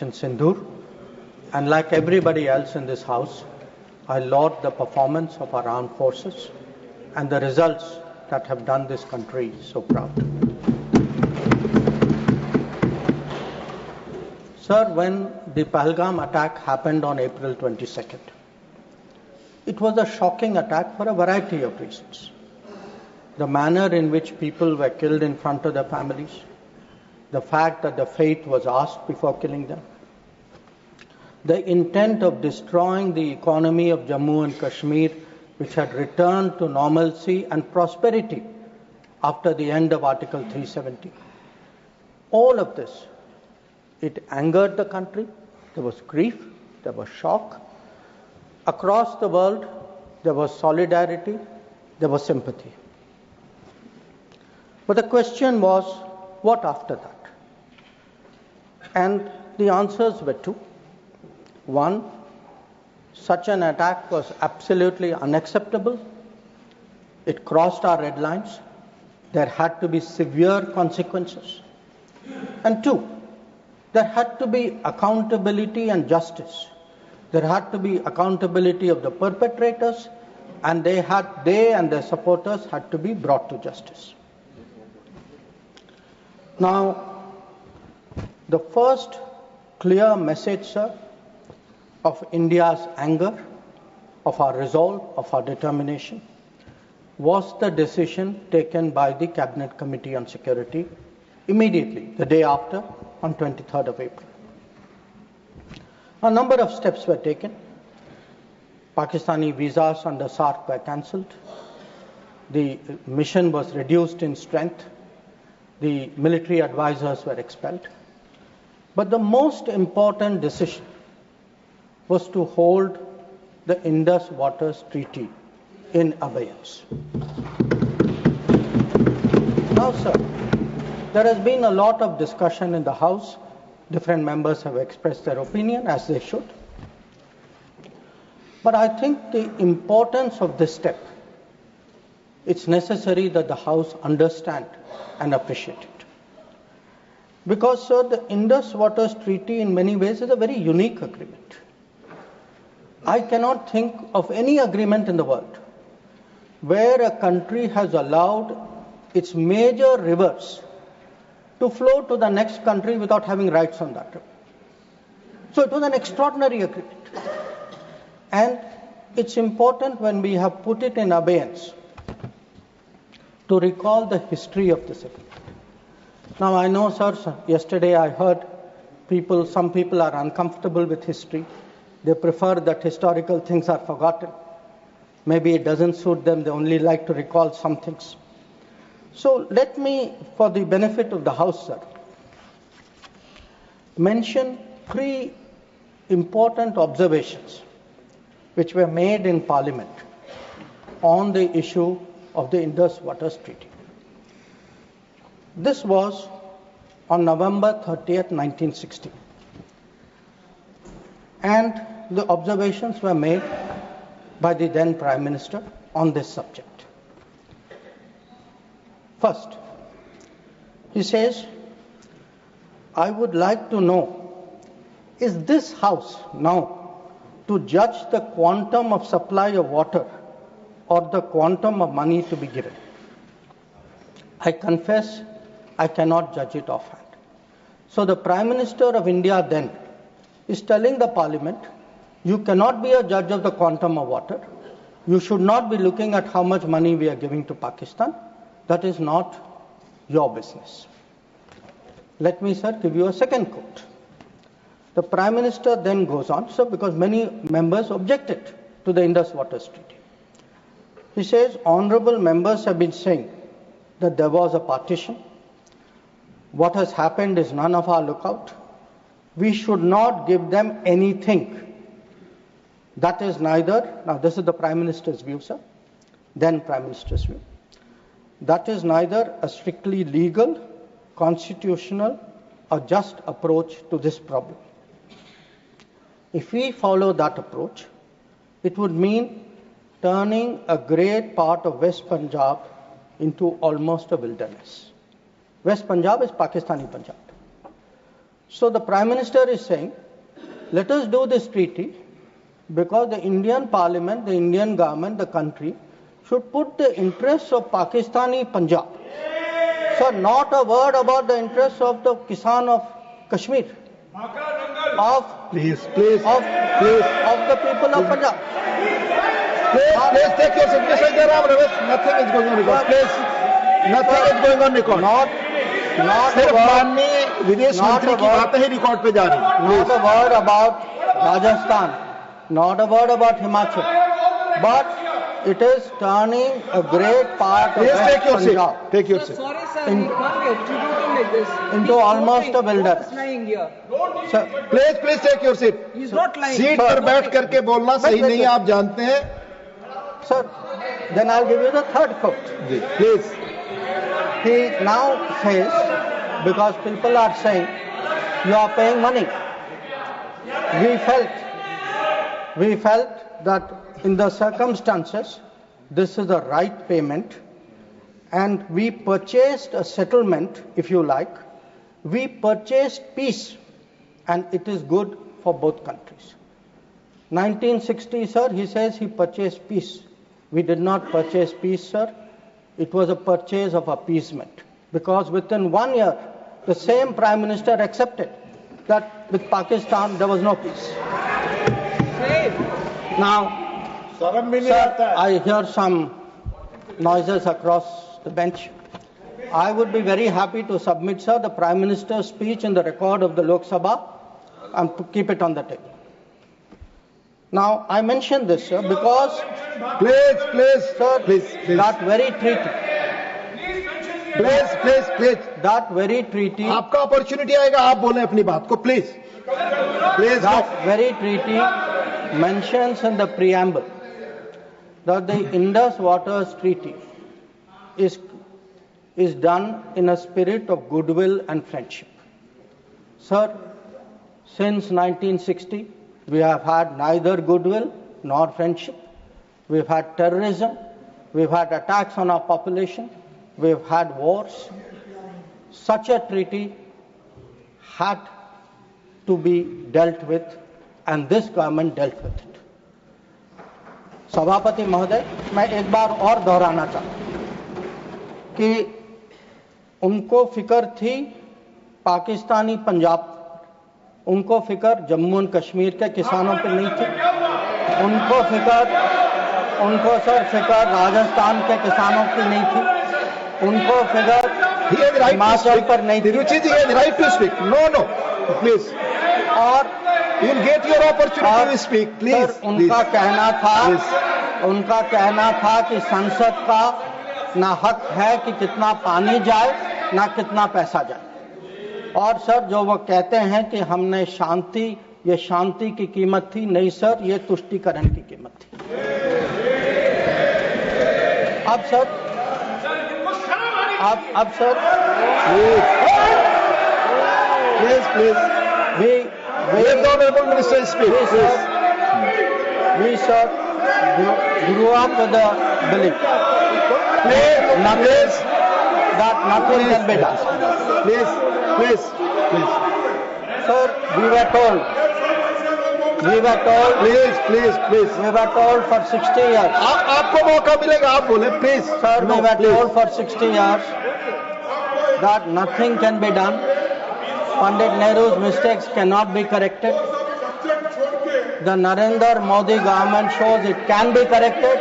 Operation Sindoor, and like everybody else in this House, I laud the performance of our armed forces and the results that have done this country so proud. Sir, when the Pahalgam attack happened on April 22nd, it was a shocking attack for a variety of reasons. The manner in which people were killed in front of their families, the fact that the fate was asked before killing them, the intent of destroying the economy of Jammu and Kashmir, which had returned to normalcy and prosperity after the end of Article 370. All of this, it angered the country, there was grief, there was shock. Across the world, there was solidarity, there was sympathy. But the question was, what after that? And the answers were two. One, such an attack was absolutely unacceptable. It crossed our red lines. There had to be severe consequences. And two, there had to be accountability and justice. There had to be accountability of the perpetrators, and they and their supporters had to be brought to justice. Now, the first clear message, sir, of India's anger, of our resolve, of our determination, was the decision taken by the Cabinet Committee on Security immediately, the day after, on 23rd of April. A number of steps were taken. Pakistani visas under SARC were cancelled. The mission was reduced in strength. The military advisors were expelled. But the most important decision was to hold the Indus Water Treaty in abeyance. Now, sir, there has been a lot of discussion in the House. Different members have expressed their opinion, as they should. But I think the importance of this step, it's necessary that the House understand and appreciate it. Because, sir, the Indus Water Treaty in many ways is a very unique agreement. I cannot think of any agreement in the world where a country has allowed its major rivers to flow to the next country without having rights on that river. So it was an extraordinary agreement. And it's important when we have put it in abeyance to recall the history of this agreement. Now I know, sir, yesterday I heard some people are uncomfortable with history. They prefer that historical things are forgotten. Maybe it doesn't suit them, they only like to recall some things. So let me, for the benefit of the House, sir, mention three important observations which were made in Parliament on the issue of the Indus Water Treaty. This was on November 30th, 1960. And the observations were made by the then Prime Minister on this subject. First, he says, I would like to know, is this House now to judge the quantum of supply of water or the quantum of money to be given? I confess I cannot judge it offhand. So the Prime Minister of India then is telling the Parliament, you cannot be a judge of the quantum of water. You should not be looking at how much money we are giving to Pakistan. That is not your business. Let me, sir, give you a second quote. The Prime Minister then goes on, sir, because many members objected to the Indus Water Treaty. He says, honorable members have been saying that there was a partition. What has happened is none of our lookout. We should not give them anything. That is neither, now this is the Prime Minister's view, sir, then Prime Minister's view. That is neither a strictly legal, constitutional, or just approach to this problem. If we follow that approach, it would mean turning a great part of West Punjab into almost a wilderness. West Punjab is Pakistani Punjab. So the Prime Minister is saying, let us do this treaty because the Indian Parliament, the Indian government, the country should put the interests of Pakistani Punjab. So not a word about the interests of the Kisan of Kashmir, of the people of Punjab. Please take your seat. Mr. Jairam Ramesh, nothing is going on record. Please, nothing is going on record. सिर्फ माननीय विदेश मंत्री की बातें ही record पे जा रही हैं. Not a word about Rajasthan, not a word about Himachal, but it is turning a great part of West Punjab. Take your seat. Sorry, sir, you can't be executing like this. Into almost a wilderness. He's lying here. Sir, Please take your seat. He's not lying. Seat पर बैठ करके बोलना सही नहीं है, आप जानते हैं. sir, then I'll give you the third quote. Please. He now says, because people are saying, you are paying money. We felt that in the circumstances, this is the right payment, and we purchased a settlement, if you like. We purchased peace, and it is good for both countries. 1960, sir, he says he purchased peace. We did not purchase peace, sir. It was a purchase of appeasement, because within 1 year, the same Prime Minister accepted that with Pakistan there was no peace. Now, sir, I hear some noises across the bench. I would be very happy to submit, sir, the Prime Minister's speech in the record of the Lok Sabha and keep it on the table. Now, I mention this, sir, because that very treaty. That very treaty. आपका opportunity आएगा, आप बोलें अपनी बात को, please. That very treaty mentions in the preamble that the Indus Water Treaty is done in a spirit of goodwill and friendship. Sir, since 1960, we have had neither goodwill nor friendship. We've had terrorism, we've had attacks on our population, we've had wars. Such a treaty had to be dealt with, and this government dealt with it. सभापति महोदय, मैं एक बार और दोहराना चाहता हूं कि उनको फिक्र थी पाकिस्तानी पंजाब, उनको फिक्र जम्मू एंड कश्मीर के किसानों पर नहीं थी, उनको सर फिक्र राजस्थान के किसानों की नहीं थी, उनको फिक्र हिमाचल पर नहीं थी. Ruchi ji has right to speak. No, please. और you'll get your opportunity to speak. Please. Sir, उनका कहना था कि संसद का ना हक है कि कितना पानी जाए ना कितना पैसा जाए. और सर, जो वो कहते हैं कि हमने ये शांति की कीमत थी, नहीं सर, ये तुष्टीकरण की कीमत थी. अब sir Please. Let the honorable minister speak. We sir grew up with the belief that nothing can be done. Please. Sir, we were told. Please. We were told for 60 years. आपको मौका मिलेगा, आप बोले, please. Sir, we were told for 60 years that nothing can be done. Pandit Nehru's mistakes cannot be corrected. The Narendra Modi government shows it can be corrected.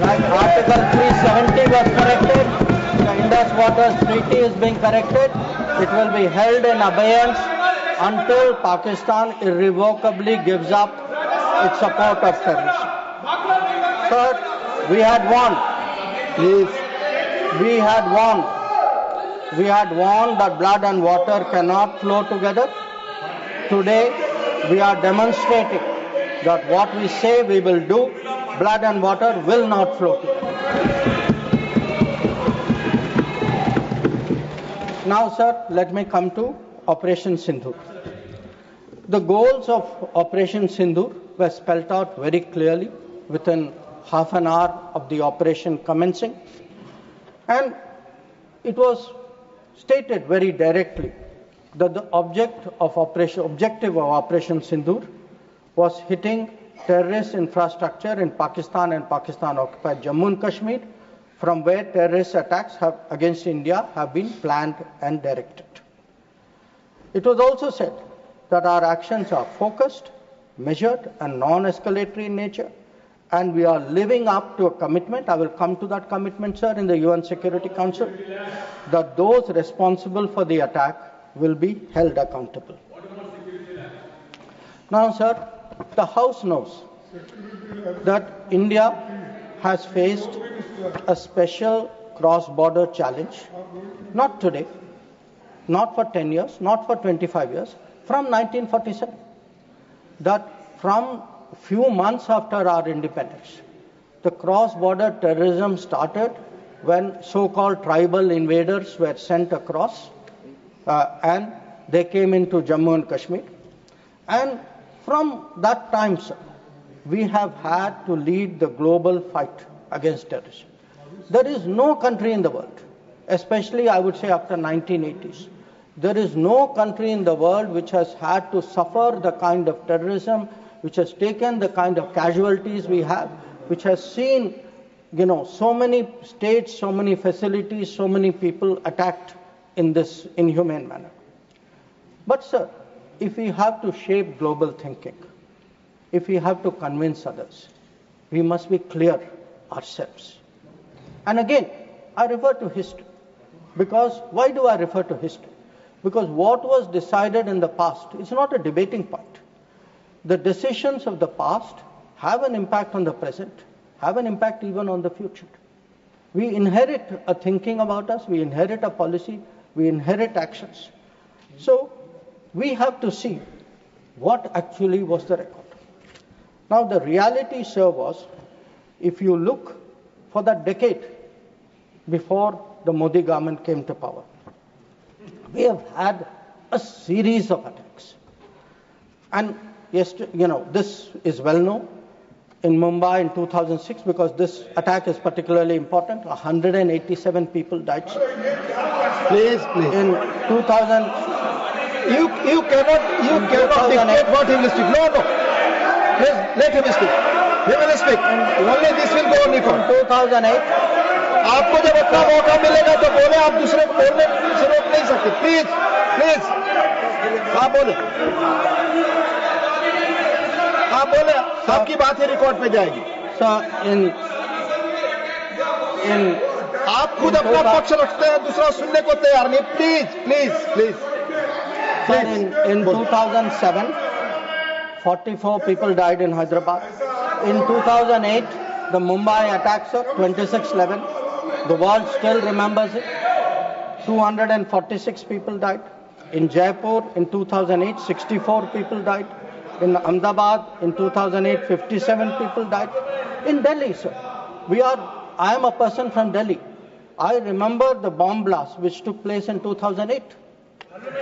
Like Article 370 was corrected. The Indus Water Treaty is being corrected. It will be held in abeyance until Pakistan irrevocably gives up its support of terrorism. Sir, we had warned. We had warned that blood and water cannot flow together. Today, we are demonstrating that what we say we will do, blood and water will not flow together. Now, sir, let me come to Operation Sindoor. The goals of Operation Sindoor were spelled out very clearly within half an hour of the operation commencing, and it was stated very directly that the objective of Operation Sindoor was hitting terrorist infrastructure in Pakistan and Pakistan-occupied Jammu and Kashmir, from where terrorist attacks against India have been planned and directed. It was also said that our actions are focused, measured, and non-escalatory in nature, and we are living up to a commitment, I will come to that commitment, sir, in the UN Security Council, that those responsible for the attack will be held accountable. Now, sir, the House knows that India has faced a special cross-border challenge, not today, not for 10 years, not for 25 years, from 1947. That from few months after our independence, the cross-border terrorism started when so-called tribal invaders were sent across and they came into Jammu and Kashmir. And from that time, sir, we have had to lead the global fight against terrorism. There is no country in the world, especially I would say after 1980s, there is no country in the world which has had to suffer the kind of terrorism, which has taken the kind of casualties we have, which has seen, so many states, so many facilities, so many people attacked in this inhumane manner. But sir, if we have to shape global thinking, if we have to convince others, we must be clear ourselves. And again, I refer to history. Because why do I refer to history? Because what was decided in the past is not a debating point. The decisions of the past have an impact on the present, have an impact even on the future. We inherit a thinking about us, we inherit a policy, we inherit actions. So we have to see what actually was the record. Now the reality, sir, was, if you look for that decade before the Modi government came to power, we have had a series of attacks. And this is well known. In Mumbai in 2006, because this attack is particularly important, 187 people died. Please. In 2000, you cannot dictate what he will speak. No. Please, let him speak. He will speak. Only this will go on record. In 2008, आपको जब अपना मौका मिलेगा तो बोले, आप दूसरे को बोलने से रोक नहीं सकते. प्लीज आप बोले, आपकी बात ही रिकॉर्ड पे जाएगी. आप खुद अपना पक्ष रखते हैं, दूसरा सुनने को तैयार नहीं. Please. In 2007, 44 people died in Hyderabad. In 2008, the Mumbai attacks of 26/11, the world still remembers it. 246 people died. In Jaipur in 2008, 64 people died. In Ahmedabad in 2008, 57 people died. In Delhi, sir, I am a person from Delhi. I remember the bomb blast which took place in 2008.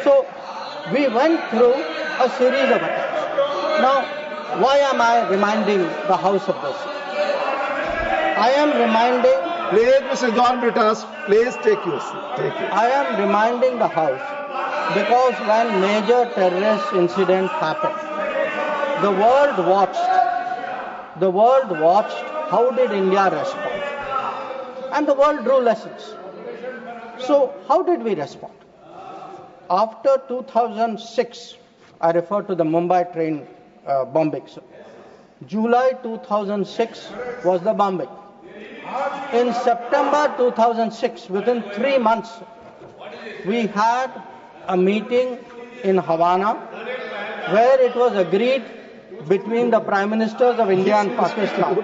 So we went through a series of attacks. Now, why am I reminding the House of this? I am reminding... Please, Mr. John Britas, please take your seat. I am reminding the House because when major terrorist incident happened, the world watched how did India respond. And the world drew lessons. So how did we respond? After 2006, I refer to the Mumbai train bombing. July 2006 was the bombing. In September 2006, within 3 months, we had a meeting in Havana where it was agreed between the Prime Ministers of India and Pakistan.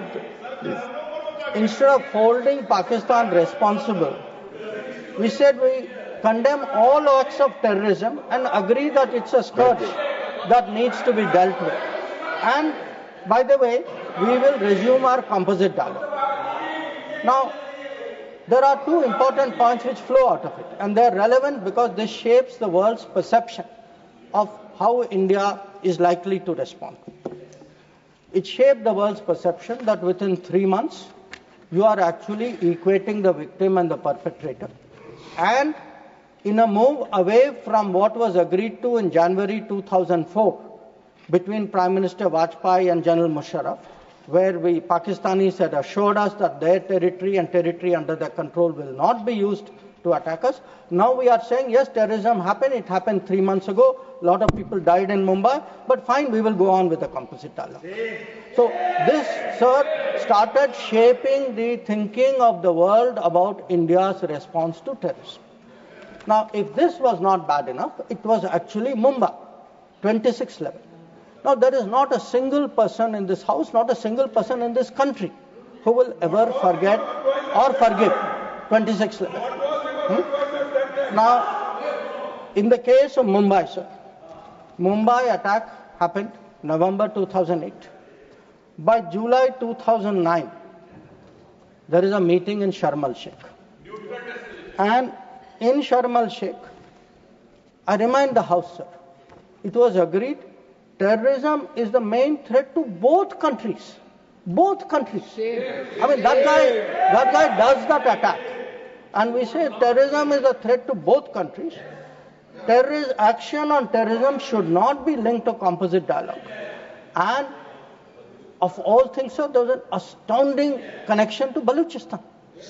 Instead of holding Pakistan responsible, we said we condemn all acts of terrorism and agree that it's a scourge that needs to be dealt with. And by the way, we will resume our composite dialogue. Now, there are two important points which flow out of it, and they are relevant because this shapes the world's perception of how India is likely to respond. It shaped the world's perception that within 3 months, you are actually equating the victim and the perpetrator and in a move away from what was agreed to in January 2004 between Prime Minister Vajpayee and General Musharraf, where Pakistanis had assured us that their territory and territory under their control will not be used to attack us. Now we are saying, yes, terrorism happened. It happened 3 months ago. A lot of people died in Mumbai. But fine, we will go on with the composite dialogue. So this, sir, started shaping the thinking of the world about India's response to terrorism. Now, if this was not bad enough, it was actually Mumbai, 26th level. Now, there is not a single person in this house, not a single person in this country who will ever forget or forgive 26th level. Now, in the case of Mumbai, sir, Mumbai attack happened November 2008. By July 2009, there is a meeting in Sharm el-Sheikh. And in Sharm el-Sheikh, I remind the House, sir, it was agreed terrorism is the main threat to both countries. Both countries. I mean, that guy does that attack. And we say terrorism is a threat to both countries. Action on terrorism should not be linked to composite dialogue. And of all things, sir, there was an astounding connection to Balochistan.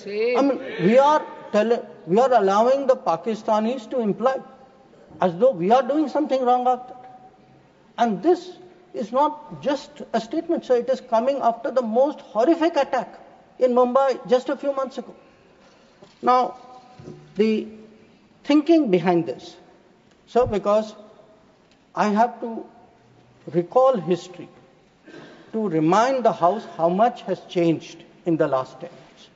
I mean, we are allowing the Pakistanis to imply as though we are doing something wrong after. And this is not just a statement, sir. It is coming after the most horrific attack in Mumbai just a few months ago. Now, the thinking behind this, sir, because I have to recall history to remind the House how much has changed in the last 10 years.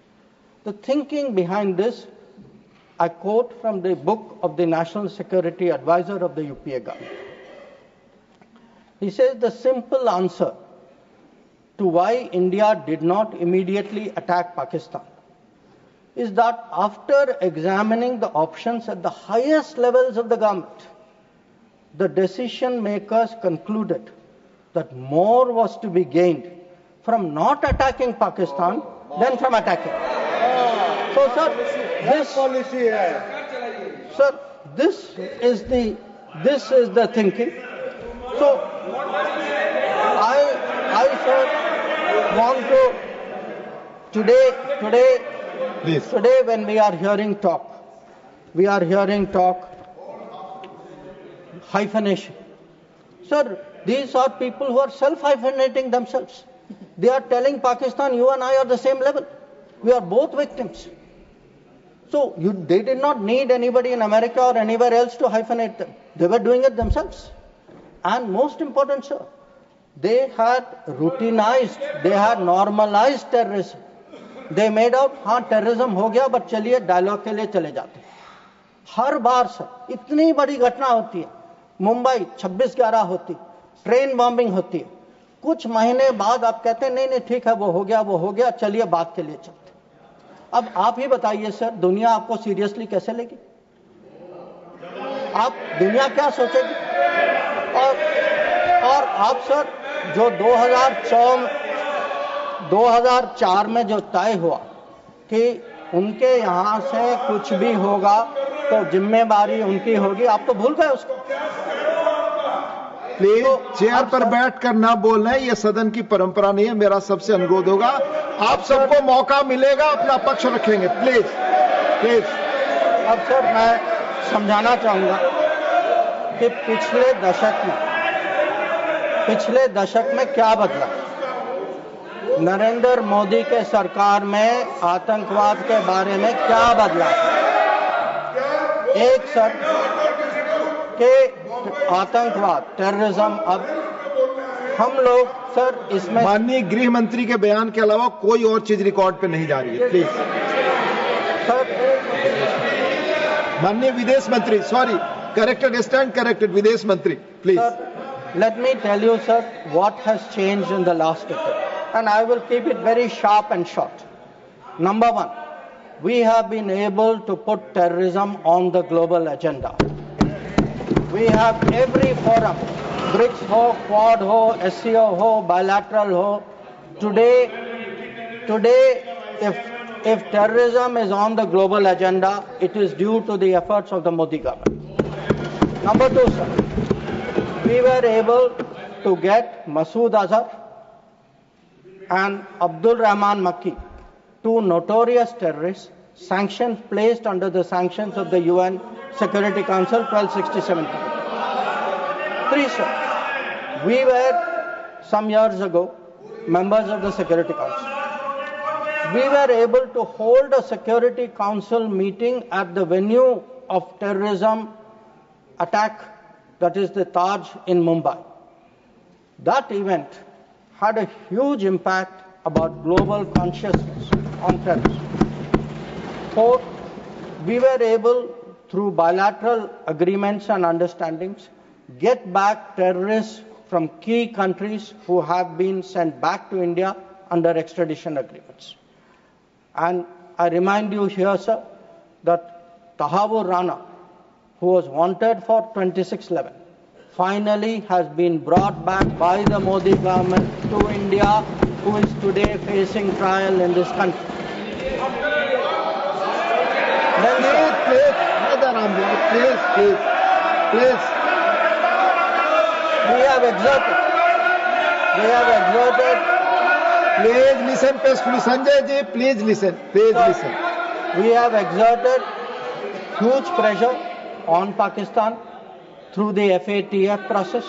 The thinking behind this, I quote from the book of the National Security Advisor of the UPA government. He says the simple answer to why India did not immediately attack Pakistan is that after examining the options at the highest levels of the government, the decision makers concluded that more was to be gained from not attacking Pakistan than from attacking. So, sir, this is the thinking. So, I sir, want to today when we are hearing talk hyphenation. Sir, these are people who are self-hyphenating themselves. They are telling Pakistan, you and I are the same level. We are both victims. So they did not need anybody in America or anywhere else to hyphenate them. They were doing it themselves. And most important, sir, they had routinized, they had normalized terrorism. They made out, हाँ terrorism हो गया, but चलिए dialogue के लिए चले जाते हैं. हर बार sir इतनी बड़ी घटना होती है, मुंबई 26/11 होती, ट्रेन बॉम्बिंग होती है, कुछ महीने बाद आप कहते हैं नहीं ठीक है वो हो गया, चलिए बात के लिए चलते. अब आप ही बताइए सर, दुनिया आपको सीरियसली कैसे लेगी? आप दुनिया क्या सोचेगी? और आप सर जो 2004 में जो तय हुआ कि उनके यहाँ से कुछ भी होगा तो जिम्मेदारी उनकी होगी, आप तो भूल गए उसको. प्लीज चेयर पर बैठकर ना बोलना है, ये सदन की परंपरा नहीं है. मेरा सबसे अनुरोध होगा, आप सबको मौका मिलेगा, अपना पक्ष रखेंगे. प्लीज. अब सर मैं समझाना चाहूंगा कि पिछले दशक में क्या बदला. नरेंद्र मोदी के सरकार में आतंकवाद के बारे में क्या बदला? एक सर के आतंकवाद, टेररिज्म, अब हम लोग सर इसमें माननीय गृह मंत्री के बयान के अलावा कोई और चीज रिकॉर्ड पे नहीं जा रही है. Please sir. माननीय विदेश मंत्री, सॉरी, करेक्टेड विदेश मंत्री, please. Let me tell you, sir, what has changed in the last decade. And I will keep it very sharp and short. Number one, we have been able to put terrorism on the global agenda. We have every forum, BRICS ho, Quad ho, SCO ho, bilateral ho. Today, if if terrorism is on the global agenda, it is due to the efforts of the Modi government. Number two, sir, we were able to get Masood Azhar and Abdul Rahman Makki, two notorious terrorists, placed under the sanctions of the UN Security Council 1267. Three, sir, we were some years ago members of the Security Council. We were able to hold a Security Council meeting at the venue of terrorism attack, that is the Taj in Mumbai. That event had a huge impact about global consciousness on terrorism. Fourth, we were able, through bilateral agreements and understandings, get back terrorists from key countries who have been sent back to India under extradition agreements. And I remind you here, sir, that Tahavur Rana, who was wanted for 2611, finally has been brought back by the Modi government to India, who is today facing trial in this country. Please. We have exerted. Please listen peacefully. Sanjay ji, please listen. Listen. We have exerted huge pressure on Pakistan through the FATF process.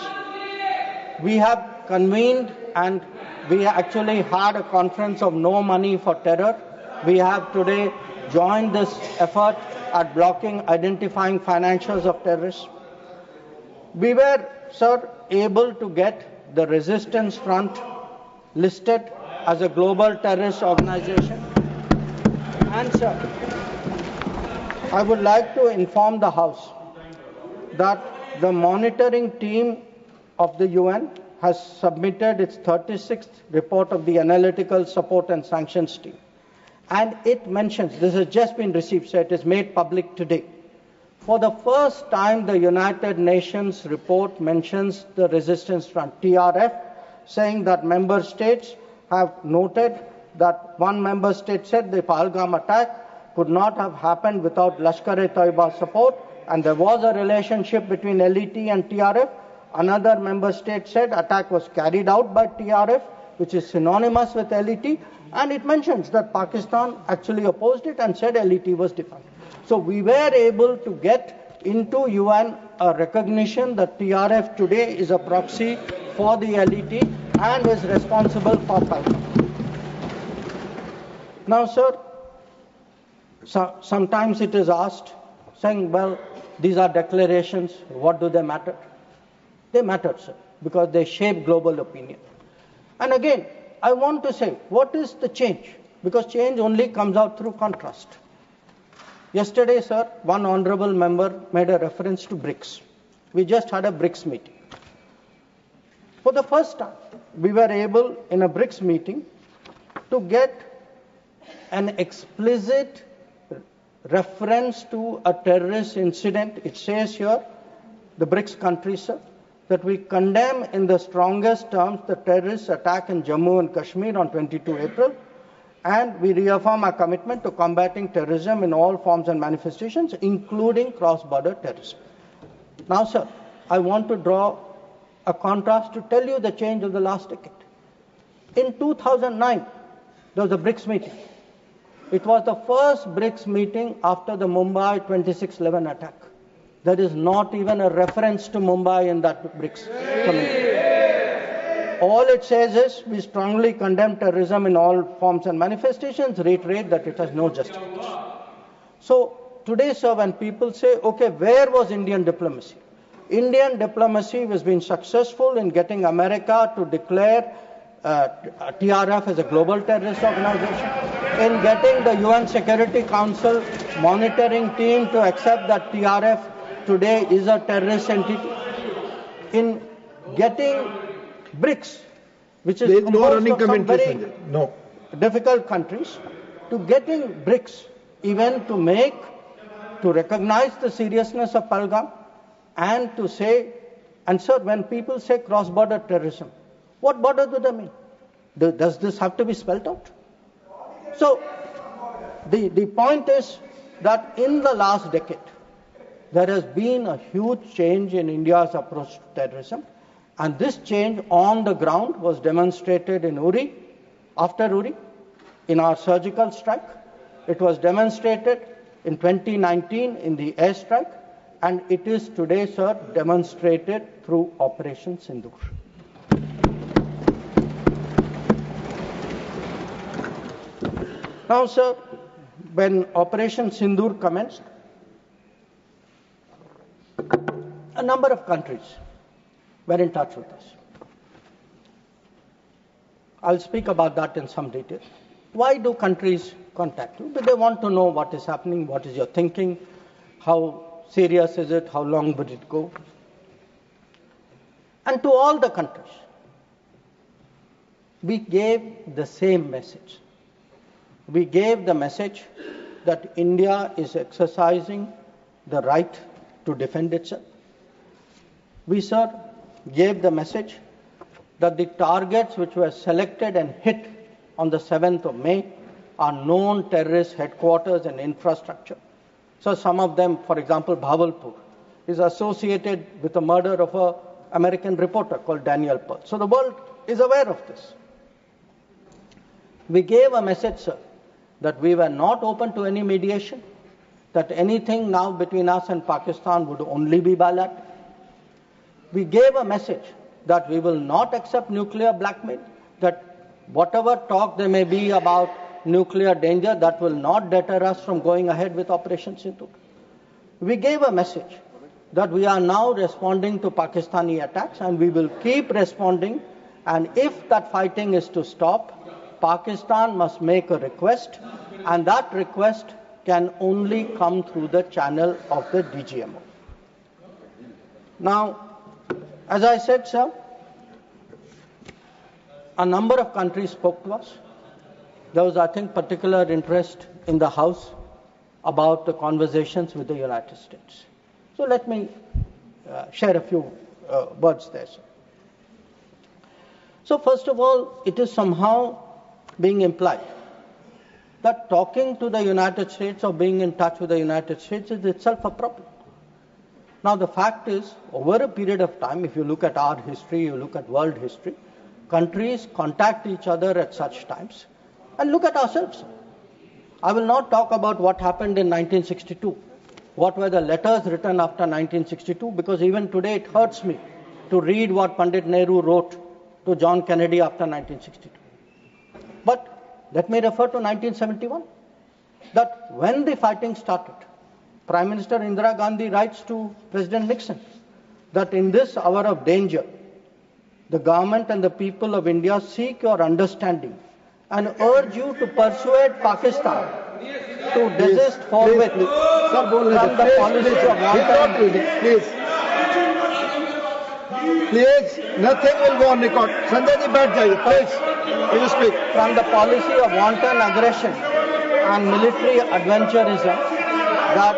We have convened and we actually had a conference of no money for terror. We have today joined this effort at identifying financials of terrorists. We were, sir, able to get the Resistance Front listed as a global terrorist organization. And, sir, I would like to inform the House that the monitoring team of the UN has submitted its 36th report of the Analytical Support and Sanctions Team. And it mentions, this has just been received, so it is made public today. For the first time, the United Nations report mentions the Resistance Front, TRF, saying that member states have noted that one member state said the Pahalgam attack could not have happened without Lashkar-e-Taiba support, and there was a relationship between LET and TRF. Another member state said attack was carried out by TRF, which is synonymous with LET, and it mentions that Pakistan actually opposed it and said LET was defunct. So we were able to get into UN a recognition that TRF today is a proxy for the LET and is responsible for Pahalgam. Now, sir, sometimes it is asked, saying, well, these are declarations, what do they matter? They matter, sir, because they shape global opinion. And again, I want to say, what is the change? Because change only comes out through contrast. Yesterday, sir, one honorable member made a reference to BRICS. We just had a BRICS meeting. For the first time, we were able, in a BRICS meeting, to get an explicit reference to a terrorist incident. It says here, the BRICS countries, sir, that we condemn in the strongest terms the terrorist attack in Jammu and Kashmir on 22 April, and we reaffirm our commitment to combating terrorism in all forms and manifestations, including cross-border terrorism. Now, sir, I want to draw a contrast to tell you the change of the last decade. In 2009, there was a BRICS meeting. It was the first BRICS meeting after the Mumbai 2611 attack. There is not even a reference to Mumbai in that BRICS committee. All it says is we strongly condemn terrorism in all forms and manifestations, reiterate that it has no justification. So today, sir, when people say, okay, where was Indian diplomacy? Indian diplomacy has been successful in getting America to declare TRF as a global terrorist organization, in getting the UN Security Council monitoring team to accept that TRF today is a terrorist entity, in getting BRICS, which is composed of some very difficult countries, to getting BRICS even to recognize the seriousness of Pahalgam and to say, and sir, when people say cross-border terrorism, what border do they mean? Does this have to be spelled out? So, the point is that in the last decade, there has been a huge change in India's approach to terrorism, and this change on the ground was demonstrated in Uri, after Uri, in our surgical strike. It was demonstrated in 2019 in the airstrike, and it is today, sir, demonstrated through Operation Sindoor. Now, sir, when Operation Sindoor commenced, a number of countries were in touch with us. I'll speak about that in some detail. Why do countries contact you? They want to know what is happening, what is your thinking, how serious is it, how long would it go? And to all the countries, we gave the same message. We gave the message that India is exercising the right to defend itself. We, sir, gave the message that the targets which were selected and hit on the 7th of May are known terrorist headquarters and infrastructure. So some of them, for example, Bhavalpur, is associated with the murder of an American reporter called Daniel Pearl. So the world is aware of this. We gave a message, sir, that we were not open to any mediation, that anything now between us and Pakistan would only be bilateral. We gave a message that we will not accept nuclear blackmail, that whatever talk there may be about nuclear danger, that will not deter us from going ahead with Operation Sindoor. We gave a message that we are now responding to Pakistani attacks and we will keep responding, and if that fighting is to stop, Pakistan must make a request, and that request can only come through the channel of the DGMO. Now, as I said, sir, a number of countries spoke to us. There was, I think, particular interest in the House about the conversations with the United States. So let me share a few words there, sir. So first of all, it is somehow being implied that talking to the United States or being in touch with the United States is itself a problem. Now the fact is, over a period of time, if you look at our history, you look at world history, countries contact each other at such times. And look at ourselves. I will not talk about what happened in 1962. What were the letters written after 1962? Because even today it hurts me to read what Pandit Nehru wrote to John Kennedy after 1962. But let me refer to 1971. That when the fighting started, Prime Minister Indira Gandhi writes to President Nixon that in this hour of danger, the government and the people of India seek your understanding and urge you to persuade Pakistan to desist forthwith from the policy of wanton. Please, nothing will go on record. Sanjay ji, baith jaiye, please. You speak. From the policy of wanton aggression and military adventurism that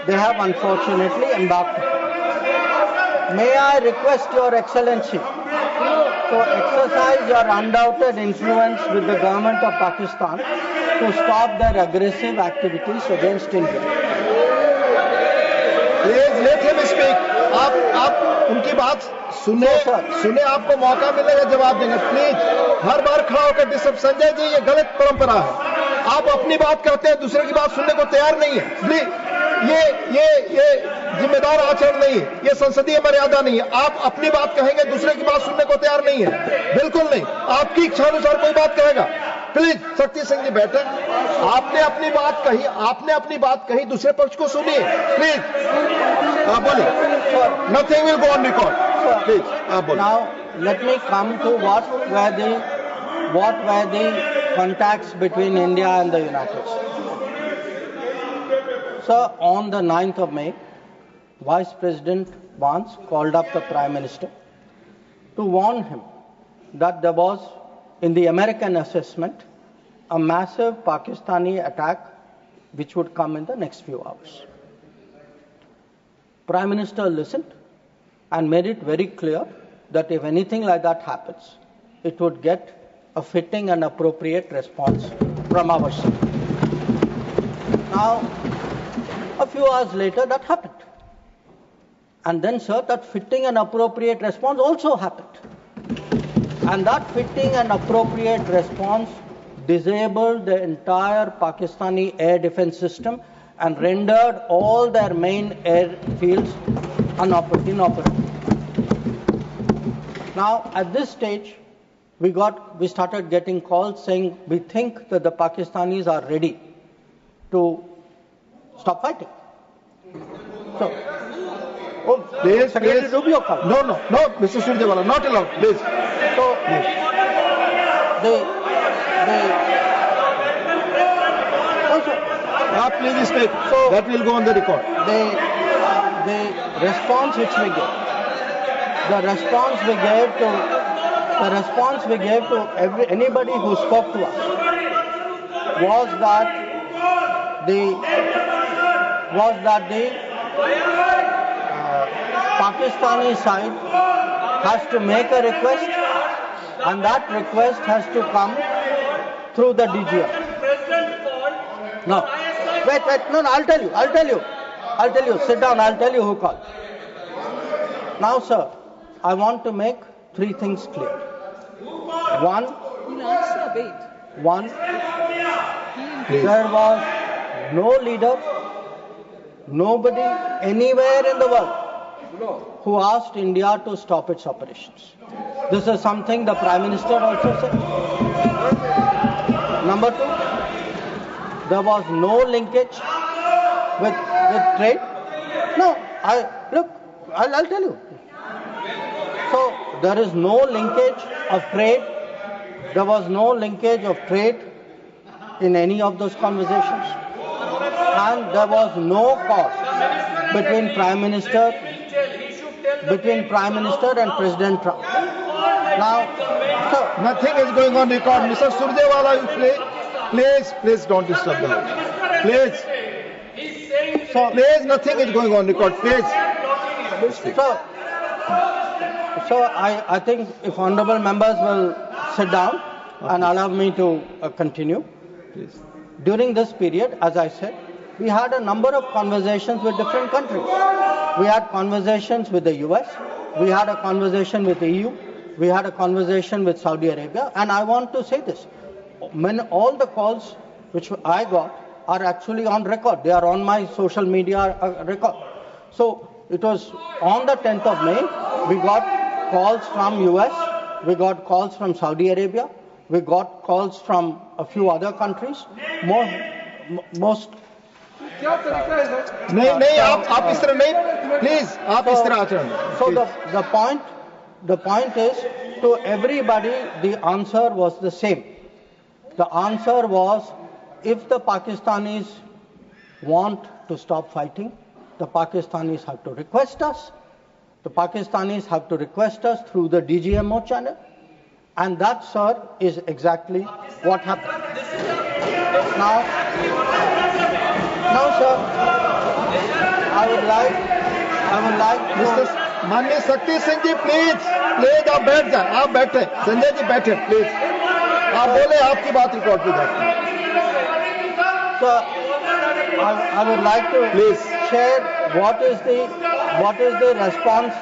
they have unfortunately embarked upon. May I request Your Excellency to exercise your undoubted influence with the government of Pakistan to stop their aggressive activities against India. Please let him speak. आप उनकी बात सुने आपको मौका मिलेगा जवाब देंगे. Please हर बार खड़ा होकर डिस्टर्ब. संजय जी, ये गलत परंपरा है. आप अपनी बात करते हैं, दूसरे की बात सुनने को तैयार नहीं है. प्लीज ये जिम्मेदार आचरण नहीं है. ये संसदीय मर्यादा नहीं है. आप अपनी बात कहेंगे, दूसरे की बात सुनने को तैयार नहीं है. बिल्कुल नहीं. आपकी इच्छा अनुसार कोई बात कहेगा. प्लीज शक्ति सिंह जी बैठे. आपने अपनी बात कही, दूसरे पक्ष को सुनिए. प्लीज आप बोलिए. Nothing will go on record. Please, now let me come to what were the contacts between India and the United States. So on the 9th of May, Vice President Vance called up the Prime Minister to warn him that there was, in the American assessment, a massive Pakistani attack which would come in the next few hours. Prime Minister listened and made it very clear that if anything like that happens, it would get a fitting and appropriate response from our side. Now, a few hours later, that happened. And then, sir, that fitting and appropriate response also happened. And that fitting and appropriate response disabled the entire Pakistani air defense system and rendered all their main airfields inoperative. Now, at this stage, we started getting calls saying we think that the Pakistanis are ready to stop fighting. So, Please, Secretary please. Rubio called. No, Mr. Surjewala, not allowed, please. So, Please speak. So that will go on the record. The response which we gave, the response we gave to anybody who spoke to us was that the Pakistani side has to make a request, and that request has to come through the DGM. No, wait, no, I'll tell you, sit down, I'll tell you who called. Now, sir, I want to make three things clear. One, there was no leader, nobody anywhere in the world who asked India to stop its operations. This is something the Prime Minister also said. Number two, there was no linkage with trade. No, I'll tell you. So there is no linkage of trade. There was no linkage of trade in any of those conversations. And there was no cause between Prime Minister and President Trump. Now, so nothing is going on record. Mr. Surjewala, please don't disturb the house. Please. Please, nothing is going on record. Please. So I think if honorable members will sit down and allow me to continue. Please. During this period, as I said, we had a number of conversations with different countries. We had conversations with the US, we had a conversation with the EU, we had a conversation with Saudi Arabia, and I want to say this. All the calls which I got are actually on record. They are on my social media record. So it was on the 10th of May, we got calls from US, we got calls from Saudi Arabia, we got calls from a few other countries. Most नहीं आप इस तरह नहीं please आप इस तरह आचरण So the point is, to everybody the answer was the same. The answer was, if the Pakistanis want to stop fighting, the Pakistanis have to request us. The Pakistanis have to request us through the DGMO channel, and that, sir, is exactly what happened. Now, sir, I would like Mr. माननीय शक्ति सिंह जी please आप बैठ जाए आप बैठे संजय जी बैठे please आप बोले आपकी बात रिकॉर्ड पे जाती है Sir, I would like to share what is the response.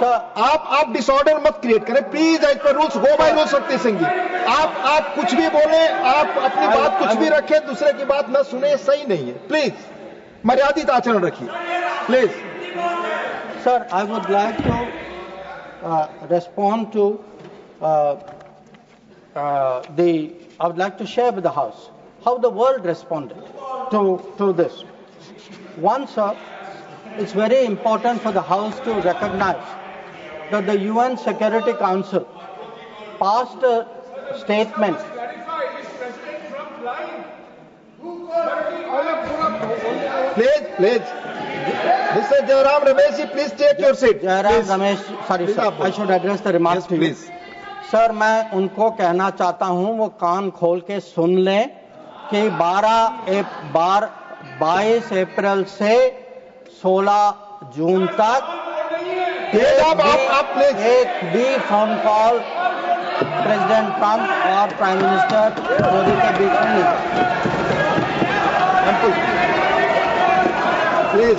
Sir, आप डिसऑर्डर मत क्रिएट करें please as per rules go by rule Shakti Singh जी आप कुछ भी बोले आप अपनी बात कुछ भी रखें दूसरे की बात न सुने सही नहीं है प्लीज मर्यादित आचरण रखिए please Sir, I would like to respond to I would like to share with the House how the world responded to this. One, sir, it's very important for the House to recognize that the UN Security Council passed a statement. Please. Mr. Jairam Ramesh ji, please take your seat. Jairam Ramesh, sorry sir, I should address the remarks to you. Sir, मैं उनको कहना चाहता हूं वो कान खोल के सुन लें कि 22 अप्रैल से 16 जून तक एक भी फोन कॉल प्रेसिडेंट ट्रंप और प्राइम मिनिस्टर मोदी के बीच में नहीं। प्लीज,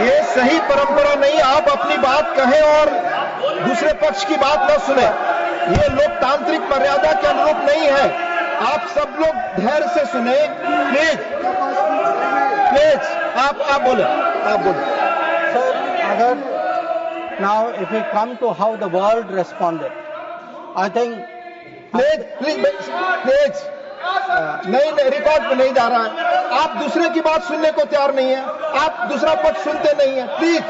ये सही परंपरा नहीं। आप अपनी बात कहें और दूसरे पक्ष की बात न सुने, ये लोकतांत्रिक मर्यादा के अनुरूप नहीं है। आप सब लोग धैर्य से सुने, प्लीज प्लीज। आप बोले, आप बोले। Sir, अगर now if we come to how the world responded, I think please नहीं, रिकॉर्ड पे नहीं जा रहा है। आप दूसरे की बात सुनने को तैयार नहीं है, आप दूसरा पक्ष सुनते नहीं है। प्लीज,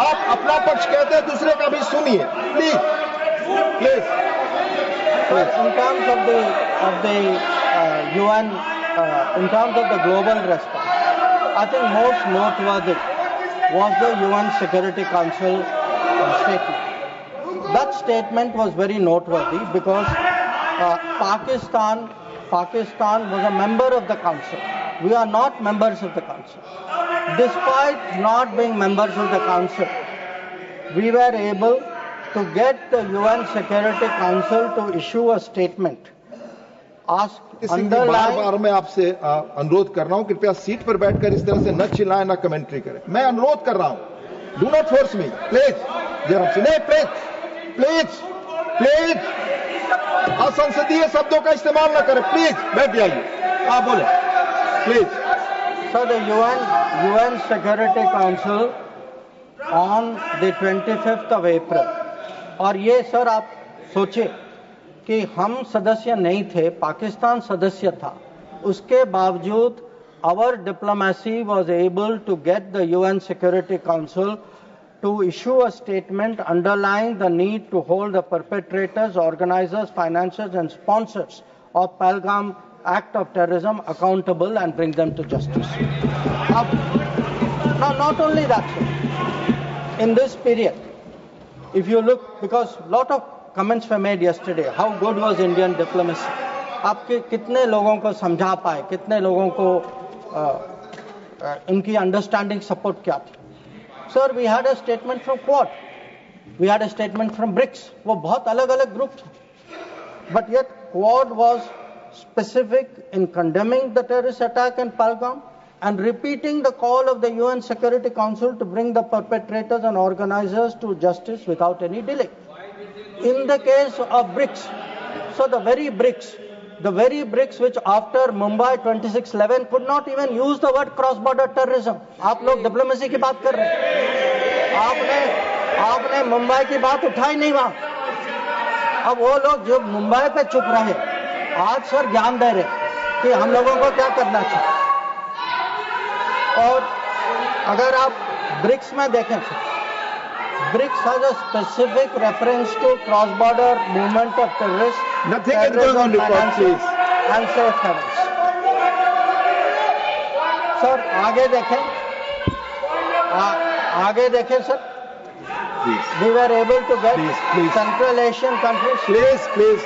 आप अपना पक्ष कहते हैं, दूसरे का भी सुनिए, please please. in terms of the UN, in terms of the global response, I think most noteworthy was the UN Security Council statement. That statement was very noteworthy because Pakistan was a member of the Council. We are not members of the Council. Despite not being members of the Council, we were able to get the UN Security Council to issue a statement. बार मैं आपसे अनुरोध कर रहा हूं, कृपया seat पर बैठकर इस तरह से न चिल्लाएं, न कमेंट्री करें। मैं अनुरोध कर रहा हूं, do not force me, please. नहीं, प्लीज प्लीज, असंसदीय शब्दों का इस्तेमाल न करें, प्लीज बैठ जाइए। आप बोले, please. So the UN Security Council on the 25th of April, और ये सर आप सोचिए कि हम सदस्य नहीं थे, पाकिस्तान सदस्य था, उसके बावजूद our diplomacy was able to get the UN Security Council to issue a statement underlying the need to hold the perpetrators, organizers, financiers and sponsors of Pahalgam act of terrorism accountable and bring them to justice. Now not only that, sir, in this period, if you look, because a lot of comments were made yesterday, how good was Indian diplomacy? आपके कितने लोगों को समझा पाए, कितने लोगों को इनकी अंडरस्टैंडिंग सपोर्ट क्या थी? Sir, we had a statement from Quad, we had a statement from BRICS. वो बहुत अलग-अलग ग्रुप थे, but yet Quad was specific in condemning the terrorist attack in Pahalgam and repeating the call of the UN Security Council to bring the perpetrators and organizers to justice without any delay. In the case of BRICS, so the very BRICS which after Mumbai 26/11 could not even use the word cross-border terrorism. आप लोग diplomacy की बात कर रहे हैं, आपने मुंबई की बात उठाई नहीं वहां। अब वो लोग जो मुंबई पे चुप रहे, आज सर ज्ञान दे रहे कि हम लोगों को क्या करना चाहिए। और अगर आप ब्रिक्स में देखें, BRICS has a specific reference to cross-border movement of terrorists, nothing is going on record, please, and safe havens. Sir, आगे देखें sir, we were able to get Central Asian countries. Please.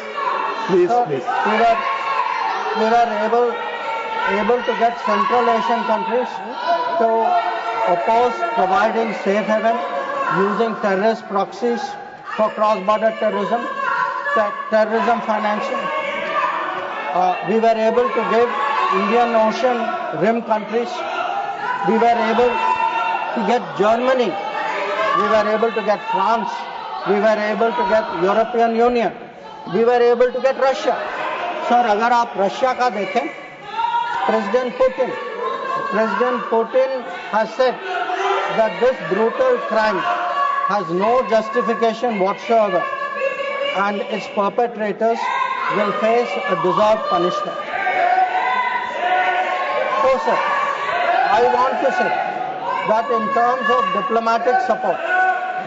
Sir, we were able to get Central Asian countries to oppose providing safe haven using terrorist proxies for cross-border terrorism, terrorism financing. We were able to give Indian Ocean rim countries. We were able to get Germany. We were able to get France. We were able to get European Union. We were able to get Russia. Sir, अगर आप Russia का देखें, President Putin has said that this brutal crime has no justification whatsoever and its perpetrators will face a deserved punishment. So, sir, I want to say that in terms of diplomatic support,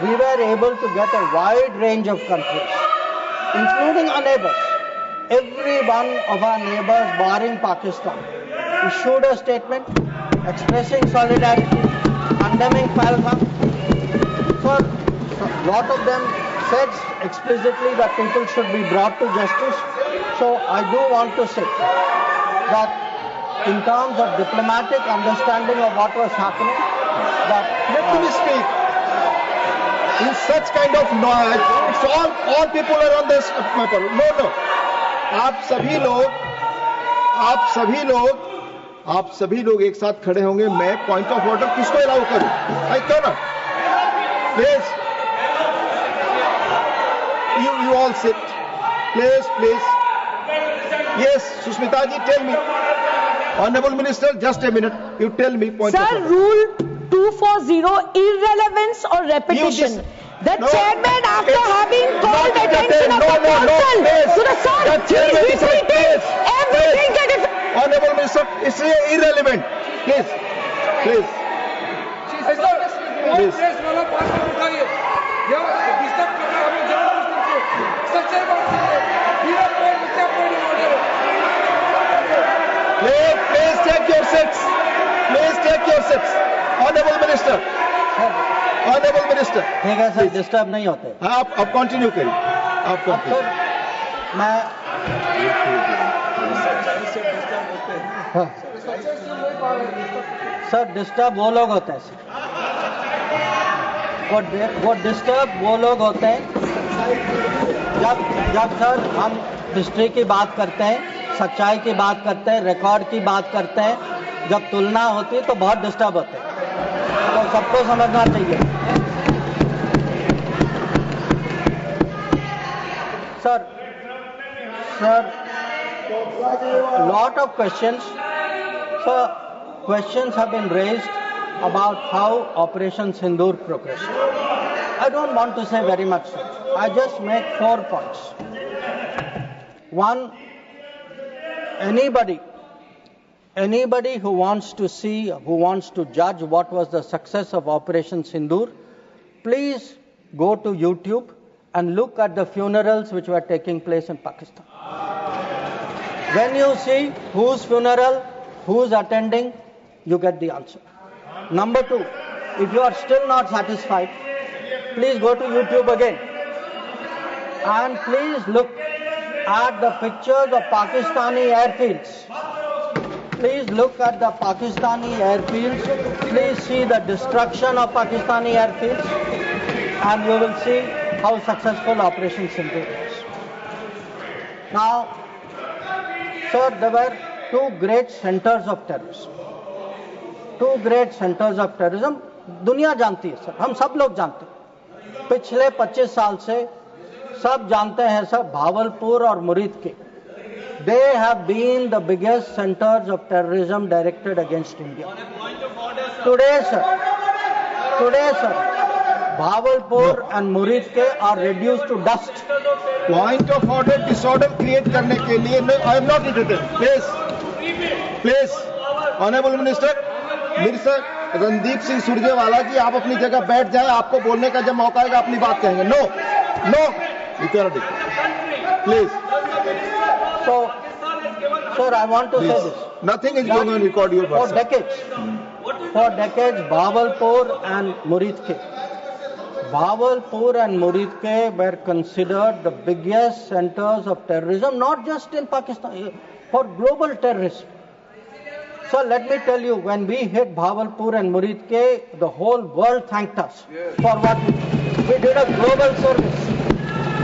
we were able to get a wide range of countries, including our neighbors. Every one of our neighbors, barring Pakistan, issued a statement expressing solidarity, condemning Pahalgam. So, a lot of them said explicitly that people should be brought to justice. So, I do want to say that in terms of diplomatic understanding of what was happening, that let me speak. In such kind of noise, it's all people are on this paper. No. आप सभी लोग आप सभी लोग एक साथ खड़े होंगे, मैं पॉइंट ऑफ ऑर्डर किसको अलाउ करूं? I can not. Please, you all sit. Please. Yes, Sushmita ji, tell me. Honorable Minister, just a minute. You tell me point of Sir, order. Rule 240, irrelevance or repetition. The chairman, after having called attention of the council to the sir, he is repeating everything that is... Honorable Minister, it's irrelevant. Please. Please take your seats. Honorable Minister. ठीक है sir, disturb नहीं होते। हाँ, आप continue करिए। Sir disturb वो लोग होते हैं सर, वो डिस्टर्ब वो लोग होते हैं जब सर हम हिस्ट्री की बात करते हैं, सच्चाई की बात करते हैं, रिकॉर्ड की बात करते हैं, जब तुलना होती है तो बहुत डिस्टर्ब होते हैं, तो सबको समझना चाहिए। Sir lot of questions have been raised about how Operation Sindoor progressed. I don't want to say very much, sir. I just make 4 points. One, anybody who wants to see, who wants to judge what was the success of Operation Sindoor, please go to YouTube and look at the funerals which were taking place in Pakistan. When you see whose funeral, who's attending, you get the answer. Number 2, if you are still not satisfied, please go to YouTube again and please look at the pictures of Pakistani airfields. Please look at the Pakistani airfields. Please see the destruction of Pakistani airfields, and you will see how successful Operation Sindoor was. Now, sir, there were 2 great centers of terrorism. दुनिया जानती है sir, हम सब लोग जानते हैं। पिछले 25 साल से सब जानते हैं सर, भावलपुर और मुरीद के, they have been the biggest centers of terrorism directed against India. Today, sir, Bhavalpur and Murid ke are reduced to dust. Point of order, disorder create करने के लिए I am not entertained. Please, Honorable Minister, मिर्सर Randeep Singh Surjewala जी, आप अपनी जगह बैठ जाएं, आपको बोलने का जब मौका आएगा अपनी बात कहेंगे। No, please. So, sir, I want to say this. Nothing is going on record your For decades, Bhavalpur and Murid ke were considered the biggest centers of terrorism, not just in Pakistan, for global terrorism. So let me tell you, when we hit Bhavalpur and Murid ke, the whole world thanked us for what we did. We did a global service.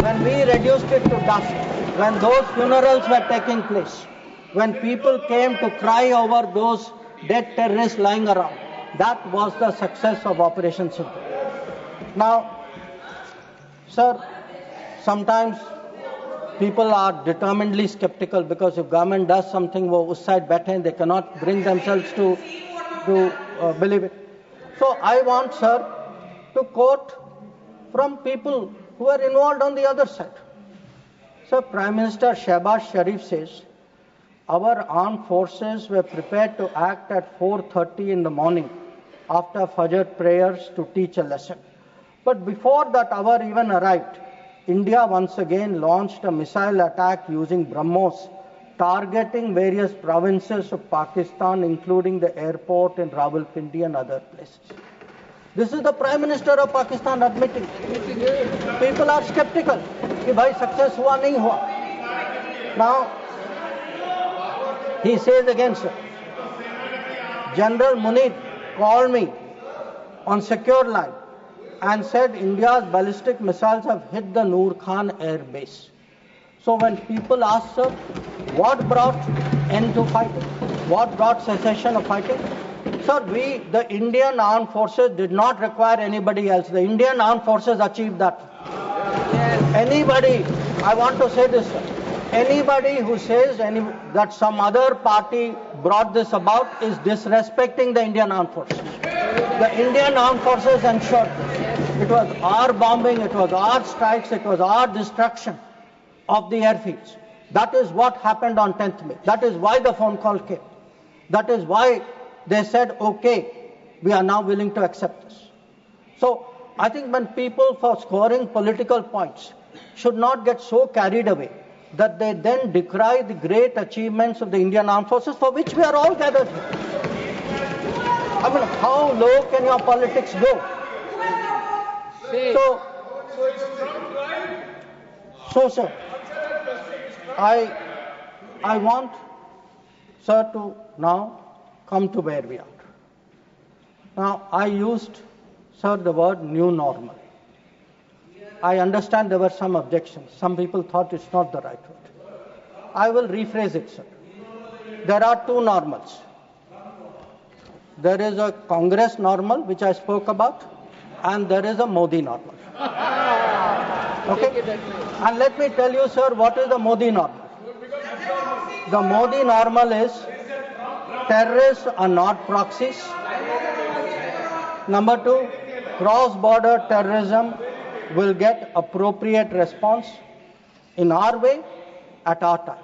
When we reduced it to dust, when those funerals were taking place, when people came to cry over those dead terrorists lying around, that was the success of Operation Sindoor. Now, sir, sometimes people are determinedly skeptical because if government does something, wo us side baithe, they cannot bring themselves to believe it. So I want, sir, to quote from people who are involved on the other side. So Prime Minister Shehbaz Sharif says, our armed forces were prepared to act at 4:30 in the morning after Fajr prayers to teach a lesson. But before that hour even arrived, India once again launched a missile attack using BrahMos, targeting various provinces of Pakistan, including the airport in Rawalpindi and other places. This is the Prime Minister of Pakistan admitting. People are skeptical कि भाई success हुआ नहीं हुआ. Now, he says again, sir, General Munir called me on secure line and said India's ballistic missiles have hit the Noor Khan air base. So when people ask, sir, what brought end to fighting? What brought cessation of fighting? Sir, the Indian Armed Forces did not require anybody else. The Indian Armed Forces achieved that. Anybody, I want to say this, sir. Anybody who says that some other party brought this about is disrespecting the Indian Armed Forces. The Indian Armed Forces ensured this. It was our bombing, it was our strikes, it was our destruction of the airfields. That is what happened on 10th May. That is why the phone call came. That is why they said, okay, we are now willing to accept this. So I think when people, for scoring political points, should not get so carried away that they then decry the great achievements of the Indian Armed Forces, for which we are all gathered here. I mean, how low can your politics go? So, sir, I want, sir, to now come to where we are. Now, I used, sir, the word new normal. I understand there were some objections. Some people thought it's not the right word. I will rephrase it, sir. There are two normals. There is a Congress normal, which I spoke about, and there is a Modi normal. Okay? And let me tell you, sir, what is the Modi normal? The Modi normal is terrorists are not proxies. Number two, cross-border terrorism will get appropriate response in our way at our time.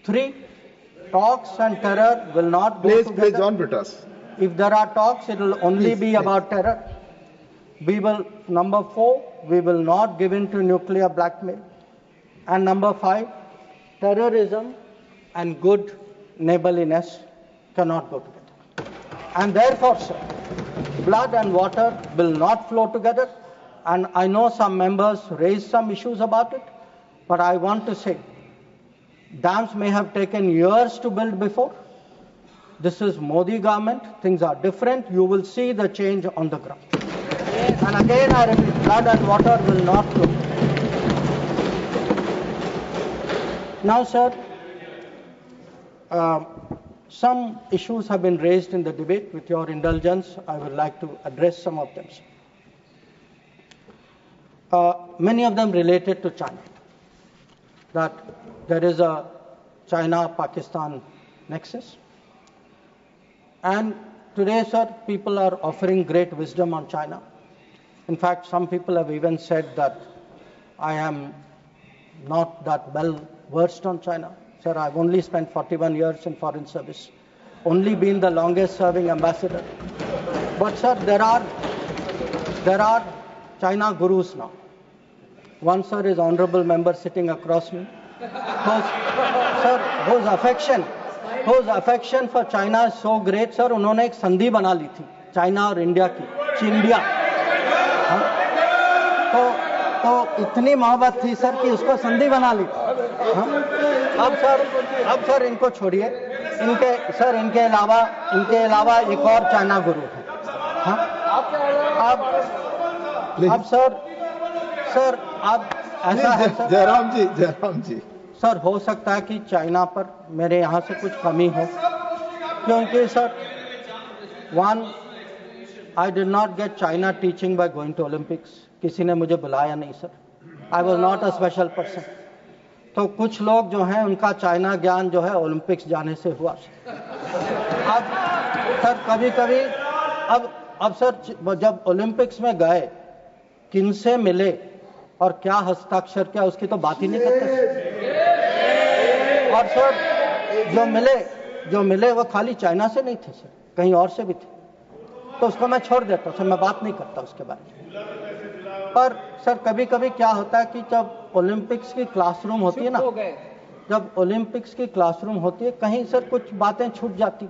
3, talks and terror will not go together. Please don't beat us. If there are talks, it will only be about terror. Number 4, we will not give in to nuclear blackmail. And number 5, terrorism and good neighborliness cannot go together. And therefore, sir, blood and water will not flow together. And I know some members raised some issues about it, but I want to say, dams may have taken years to build before. This is Modi government. Things are different. You will see the change on the ground. And again, I repeat, blood and water will not flow. Now, sir, some issues have been raised in the debate. With your indulgence, I would like to address some of them. Many of them related to China. That there is a China-Pakistan nexus. And today, sir, people are offering great wisdom on China. In fact, some people have even said that I am not that well versed on China. Sir, I've only spent 41 years in foreign service, only been the longest serving ambassador. But sir, there are China gurus now. One, sir, is honorable member sitting across me, whose affection for China is so great, sir, उन्होंने एक संधि बना ली थी China और India की, चिंडिया। तो इतनी मोहब्बत थी सर कि उसको संधि बना ली थी। अब सर इनको छोड़िए, इनके अलावा एक और चाइना गुरु है। अब सर अब ऐसा है सर, जयराम जी सर, हो सकता है कि चाइना पर मेरे यहाँ से कुछ कमी हो, क्योंकि sir, 1, I did not get China teaching by going to Olympics. किसी ने मुझे बुलाया नहीं sir. I was not a special person. तो कुछ लोग जो हैं उनका चाइना ज्ञान जो है ओलंपिक्स जाने से हुआ। अब सर कभी-कभी अब सर जब ओलंपिक्स में गए किनसे मिले और क्या हस्ताक्षर किया उसकी तो बात ही नहीं करते। और सर जो मिले वो खाली चाइना से नहीं थे सर, कहीं और से भी थे, तो उसको मैं छोड़ देता हूँ सर, मैं बात नहीं करता उसके बारे में। पर सर कभी-कभी क्या होता है कि जब ओलंपिक्स की क्लासरूम होती है ना, जब ओलंपिक्स की क्लासरूम होती है कहीं सर कुछ बातें छूट जाती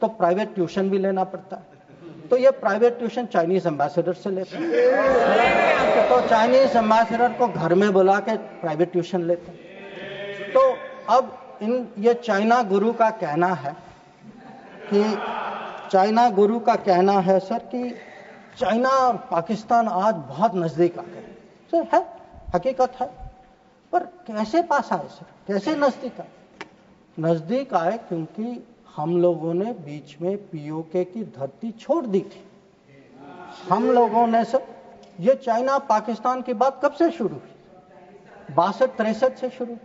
तो प्राइवेट ट्यूशन भी लेना पड़ता है। तो ये प्राइवेट ट्यूशन चाइनीज एम्बेसडर से लेते हैं, तो चाइनीज एम्बेसडर को घर में बुला के प्राइवेट ट्यूशन लेते हैं। तो अब ये चाइना गुरु का कहना है सर कि चाइना और पाकिस्तान आज बहुत नजदीक आ गए। सर है, हकीकत है। पर कैसे पास आए सर, कैसे नजदीक आए? नजदीक आए क्योंकि हम लोगों ने बीच में पीओके की धरती छोड़ दी थी। हम लोगों ने सर, ये चाइना पाकिस्तान की बात कब से शुरू हुई? 62-63 से शुरू।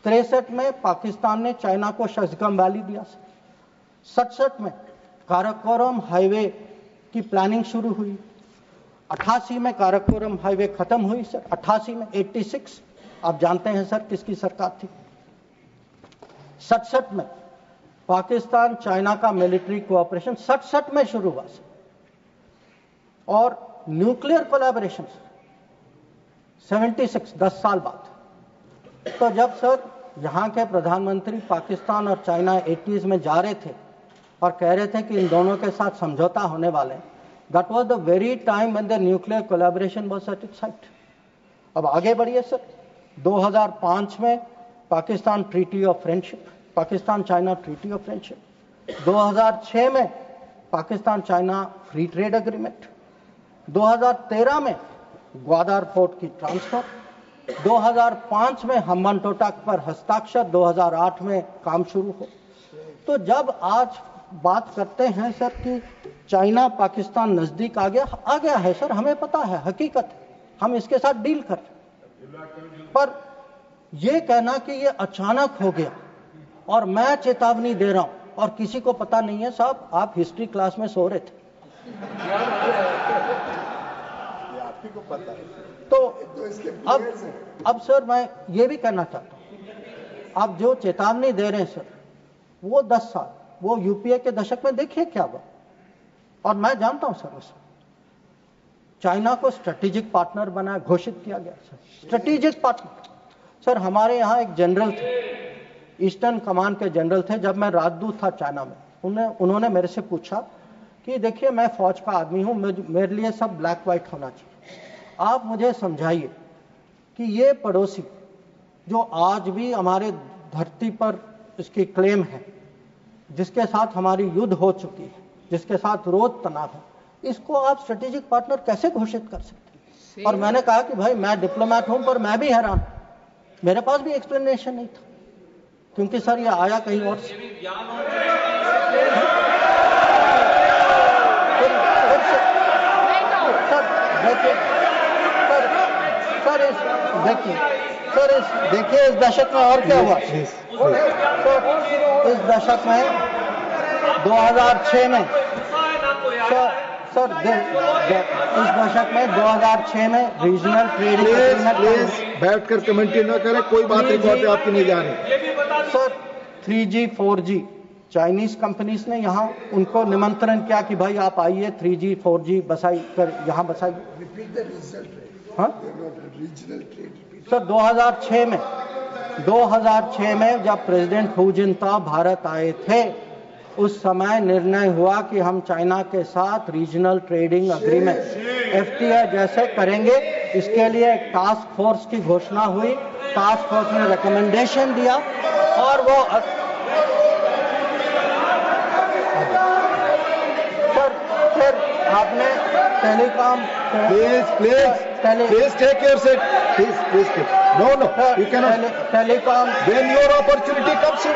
63 में पाकिस्तान ने चाइना को शशगम वैली दिया सर। 67 में काराकोरम हाईवे की प्लानिंग शुरू हुई। 88 में काराकोरम हाईवे खत्म हुई सर। 88 में 86 आप जानते हैं सर किसकी सरकार थी। 67 में पाकिस्तान चाइना का मिलिट्री कोऑपरेशन 67 में शुरू हुआ सर। और न्यूक्लियर कोलैबोरेशन 76, 10 साल बाद। तो जब सर यहाँ के प्रधानमंत्री पाकिस्तान और चाइना 80s में जा रहे थे और कह रहे थे कि इन दोनों के साथ समझौता होने वाले, that was the very time when the nuclear collaboration was at its height. अब आगे बढ़िए सर, 2005 में Pakistan treaty of friendship, Pakistan China treaty of friendship. 2006 में Pakistan China free trade agreement. 2013 में ग्वादर पोर्ट की ट्रांसफर। 2005 में हम्बनटोटा पर हस्ताक्षर। 2008 में काम शुरू हो। तो जब आज बात करते हैं सर कि चाइना पाकिस्तान नजदीक आ गया है सर, हमें पता है, हकीकत है, हम इसके साथ डील कर रहे। पर यह कहना कि ये अचानक हो गया और मैं चेतावनी दे रहा हूं और किसी को पता नहीं है, साहब आप हिस्ट्री क्लास में सो रहे थे। को पता है। तो अब सर मैं ये भी कहना चाहता हूं, आप जो चेतावनी दे रहे हैं सर, वो 10 साल, वो यूपीए के दशक में देखिए क्या हुआ। और मैं जानता हूं सर, उस चाइना को स्ट्रेटेजिक पार्टनर बनाया, घोषित किया गया सर, स्ट्रेटेजिक पार्टनर। सर हमारे यहाँ एक जनरल थे, ईस्टर्न कमांड के जनरल थे, जब मैं राजदूत था चाइना में, उन्होंने मेरे से पूछा कि देखिए मैं फौज का आदमी हूं, मेरे लिए सब ब्लैक व्हाइट होना चाहिए, आप मुझे समझाइए कि ये पड़ोसी जो आज भी हमारे धरती पर इसकी क्लेम है, जिसके साथ हमारी युद्ध हो चुकी है, जिसके साथ रोज तनाव है, इसको आप स्ट्रेटेजिक पार्टनर कैसे घोषित कर सकते हैं? और मैंने कहा कि भाई मैं डिप्लोमैट हूं, पर मैं भी हैरान, मेरे पास भी एक्सप्लेनेशन नहीं था, क्योंकि सर ये आया कहीं और से। देखिए इस दशक में और क्या हुआ। इस दशक में 2006 में इस दशक में 2006 में रीजनल ट्रेडिंग एग्रीमेंट। बैठकर कमेंट्री न करें, कोई बात रिकॉर्ड पे आपकी नहीं जा रही sir. 3G 4G Chinese companies ने यहाँ उनको निमंत्रण किया कि भाई आप आइए, 3G 4G बसाई कर यहाँ बसाइए। हाँ सर 2006 में जब प्रेसिडेंट हू जिनताओ भारत आए थे, उस समय निर्णय हुआ कि हम चाइना के साथ रीजनल ट्रेडिंग एग्रीमेंट FTA जैसे करेंगे। इसके लिए एक टास्क फोर्स की घोषणा हुई, टास्क फोर्स ने रिकमेंडेशन दिया और वो फिर आपने telecom Please take your seat. Please take. No, you cannot. Telecom. When your opportunity comes, you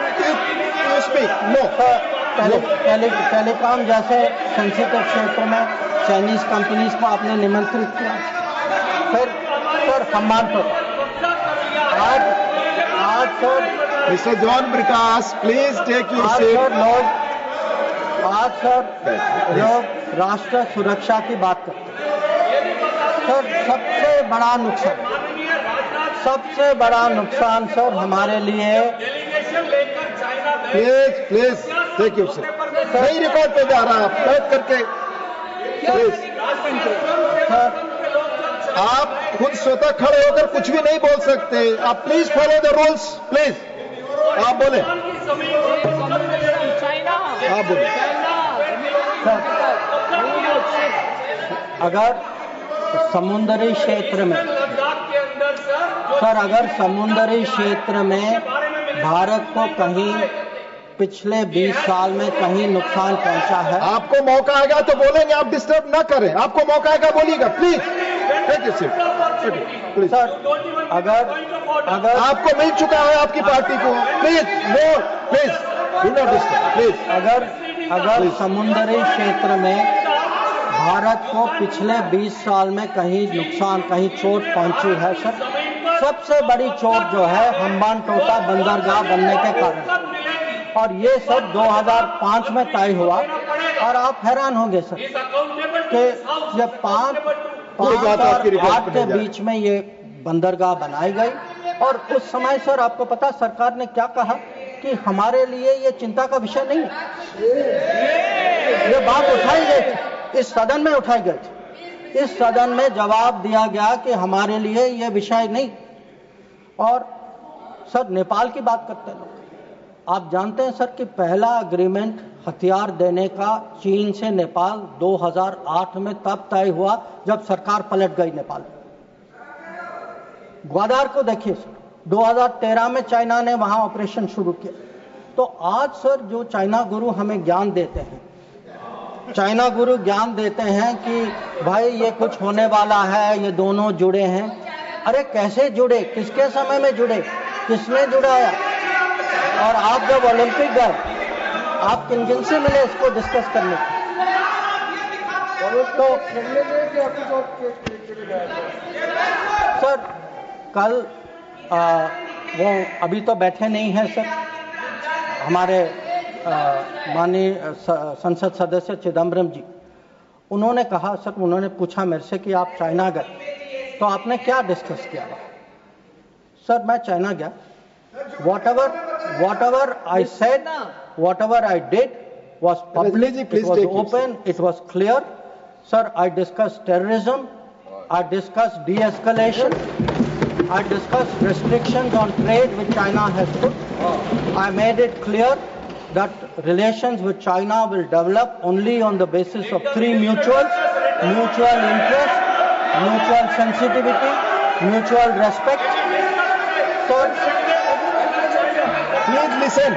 speak. No. Telecom जैसे सेंसिटिव क्षेत्र में चाइनीज कंपनीज को आपने निमंत्रित किया। फिर सम्मान पर आज sir Mr. John Brikas, please take your seat. आज सर लोग राष्ट्र सुरक्षा की बात करते हैं। सर सबसे बड़ा नुकसान सर हमारे लिए। Please take your seat. नहीं रिकॉर्ड पे जा रहा, आप बैठ करके प्लीज। आप खुद स्वतः खड़े होकर कुछ भी नहीं बोल सकते। आप please follow the rules, please. आप बोले, आप बोले। अगर समुद्री क्षेत्र में अगर समुद्री क्षेत्र में भारत को कहीं पिछले 20 साल में कहीं नुकसान पहुंचा है, आपको मौका आएगा तो बोलेंगे, आप डिस्टर्ब ना करें। आपको मौका आएगा बोलिएगा, please take your seat. Sir अगर आपको मिल चुका है आपकी पार्टी को, please no, please do not disturb, please. अगर समुद्री क्षेत्र में भारत को पिछले 20 साल में कहीं नुकसान, कहीं चोट पहुंची है सर, सबसे बड़ी चोट जो है हम्बानटोटा बंदरगाह बनने के कारण, और ये सब 2005 में तय हुआ। और आप हैरान होंगे सर कि जब 5 और 8 के बीच में ये बंदरगाह बनाई गई, और उस समय सर आपको पता सरकार ने क्या कहा कि हमारे लिए ये चिंता का विषय नहीं है। ये बात उठाई गई थी, इस सदन में उठाई गई थी। इस सदन में जवाब दिया गया कि हमारे लिए ये विषय नहीं। और सर नेपाल की बात करते हैं लोग, आप जानते हैं सर कि पहला एग्रीमेंट हथियार देने का चीन से नेपाल 2008 में तब तय हुआ जब सरकार पलट गई नेपाल। ग्वादार को देखिए सर, 2013 में चाइना ने वहां ऑपरेशन शुरू किया। तो आज सर जो चाइना गुरु हमें ज्ञान देते हैं, चाइना गुरु ज्ञान देते हैं कि भाई ये कुछ होने वाला है, ये दोनों जुड़े हैं। अरे कैसे जुड़े, किसके समय में जुड़े, किसने जुड़ाया? और आप जब ओलंपिक गए, आप किन किन से मिले इसको डिस्कस करने तो सर कल वो अभी तो बैठे नहीं हैं सर, हमारे माननीय संसद सदस्य चिदम्बरम जी, उन्होंने कहा सर, उन्होंने पूछा मेरे से कि आप चाइना गए तो आपने क्या डिस्कस किया? सर मैं चाइना गया, whatever I said, whatever I did was public, it was open, it was clear. Sir, I discussed terrorism, I discussed de-escalation, I discussed restrictions on trade which China has put. I made it clear that relations with China will develop only on the basis of 3 mutuals: mutual interest, mutual sensitivity, mutual respect. So, please listen.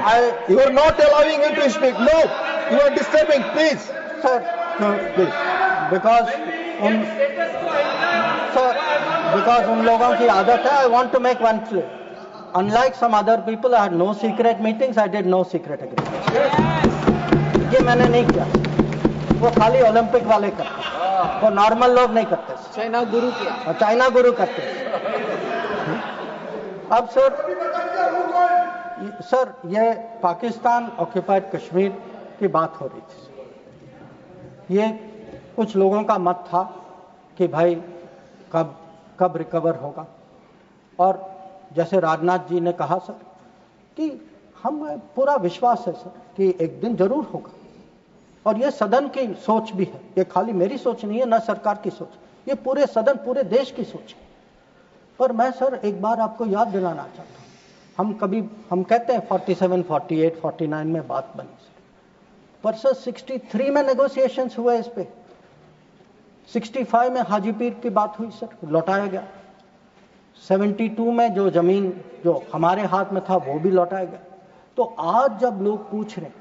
You are not allowing him to speak. No, you are disturbing. Please, sir. No, please. Because उन लोगों की आदत है. I want to make one clear. Unlike some other people, I had no secret meetings. I did no secret agreements. ये मैंने नहीं किया. वो खाली ओलंपिक वाले करते, वो नॉर्मल लोग नहीं करते. चाइना गुरु किया. चाइना गुरु करते. अब सर ये पाकिस्तान ऑक्यूपाइड कश्मीर की बात हो रही थी. ये कुछ लोगों का मत था कि भाई कब रिकवर होगा, और जैसे राजनाथ जी ने कहा सर कि हम पूरा विश्वास है सर कि एक दिन जरूर होगा, और ये सदन की सोच भी है. ये खाली मेरी सोच नहीं है, ना सरकार की सोच, ये पूरे सदन, पूरे देश की सोच है. पर मैं सर एक बार आपको याद दिलाना चाहता हूं, हम कहते हैं 47, 48, 49 में बात बनी सर, पर सर 63 में नेगोशिएशंस हुए इस पे. 65 में हाजी पीर की बात हुई सर, लौटाया गया. 72 में जो जमीन जो हमारे हाथ में था वो भी लौटाया गया. तो आज जब लोग पूछ रहे हैं,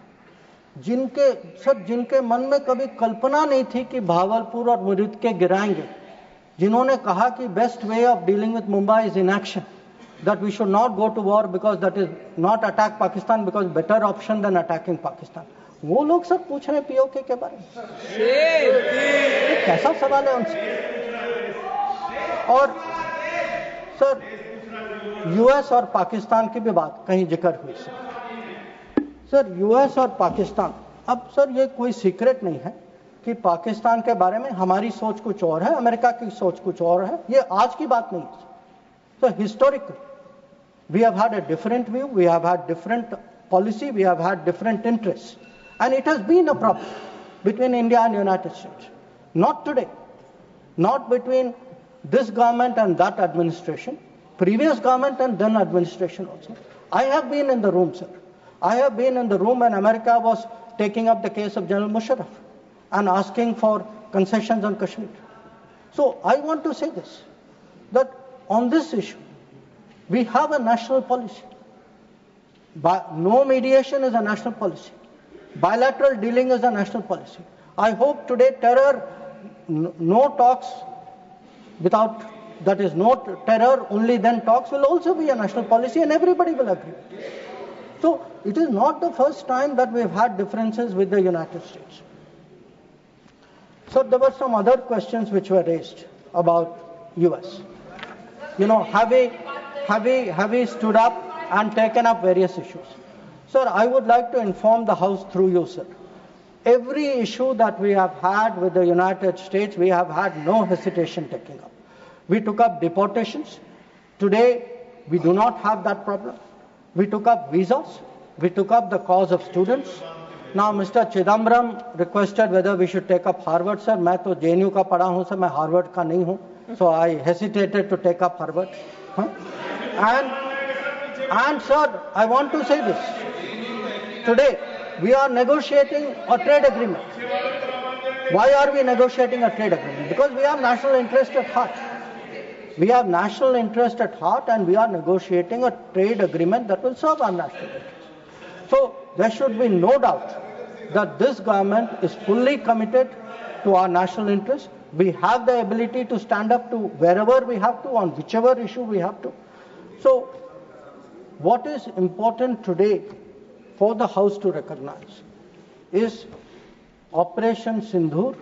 जिनके मन में कभी कल्पना नहीं थी कि भावलपुर और मुरीद के गिराएंगे, जिन्होंने कहा कि best way of dealing with Mumbai is inaction, that we should not go to war because that is not attack Pakistan because better option than attacking Pakistan. वो लोग सब पूछ रहे हैं पीओके के बारे में. कैसा सवाल है उनसे? और सर यूएस और पाकिस्तान की भी बात कहीं जिक्र हुई सर. यूएस और पाकिस्तान, अब सर ये कोई सीक्रेट नहीं है कि पाकिस्तान के बारे में हमारी सोच कुछ और है, अमेरिका की सोच कुछ और है. ये आज की बात नहीं है. So historically, we have had a different view, we have had different policy, we have had different interests. And it has been a problem between India and United States. Not today, not between this government and that administration, previous government and then administration also. I have been in the room, sir. I have been in the room when America was taking up the case of General Musharraf and asking for concessions on Kashmir. So I want to say this, that on this issue, we have a national policy. No mediation is a national policy. Bilateral dealing is a national policy. I hope today terror, no talks without that is no terror, only then talks will also be a national policy and everybody will agree. So it is not the first time that we've had differences with the United States. So there were some other questions which were raised about US. Have we stood up and taken up various issues? Sir, I would like to inform the House through you, sir. Every issue that we have had with the United States, we have had no hesitation taking up. We took up deportations. Today, we do not have that problem. We took up visas. We took up the cause of students. Now, Mr. Chidambaram requested whether we should take up Harvard, sir. मैं तो JNU का पढ़ा हूँ, sir. मैं Harvard का नहीं हूँ. So I hesitated to take up Harvard. And sir, I want to say this. Today, we are negotiating a trade agreement. Why are we negotiating a trade agreement? Because we have national interest at heart. We have national interest at heart and we are negotiating a trade agreement that will serve our national interest. So there should be no doubt that this government is fully committed to our national interest. We have the ability to stand up to wherever we have to, on whichever issue we have to. So what is important today for the House to recognize is Operation Sindoor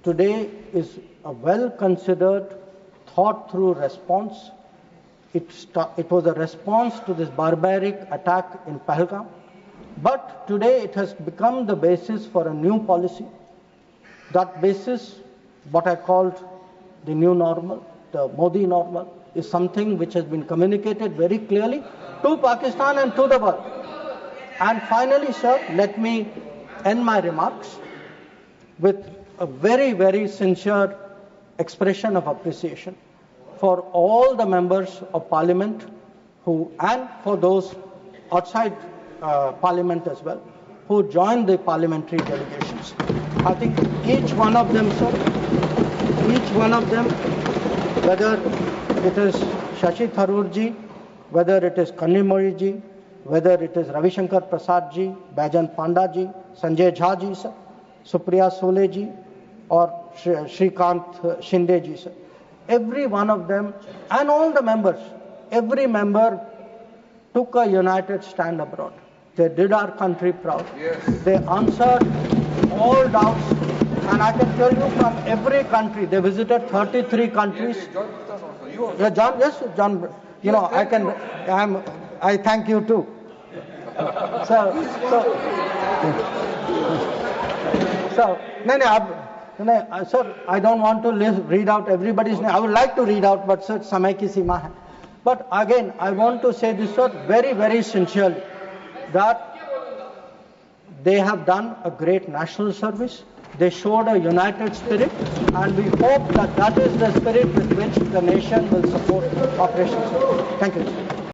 today is a well-considered, thought-through response. It was a response to this barbaric attack in Pahalgam. But today it has become the basis for a new policy. That basis, what I called the new normal, the Modi normal, is something which has been communicated very clearly to Pakistan and to the world. And finally, sir, let me end my remarks with a very, very sincere expression of appreciation for all the members of Parliament and for those outside Parliament as well, who joined the parliamentary delegations. I think each one of them, sir, whether it is Shashi Tharoor ji, whether it is Kanimori ji, whether it is Ravi Shankar Prasad ji, Baijan Panda ji, Sanjay Jha ji, sir, Supriya Sole ji, or Shrikant Shinde ji, sir. Every one of them and all the members, every member took a united stand abroad. They did our country proud. Yes. They answered all doubts. And I can tell you from every country, they visited 33 countries. Yes, John, yes, John, I thank you too. Sir, I don't want to read out everybody's name. I would like to read out, but sir, samay ki seema hai. But again, I want to say this, sir, very, very sincerely, that they have done a great national service. They showed a united spirit, and we hope that that is the spirit with which the nation will support Operation Sindoor. Thank you.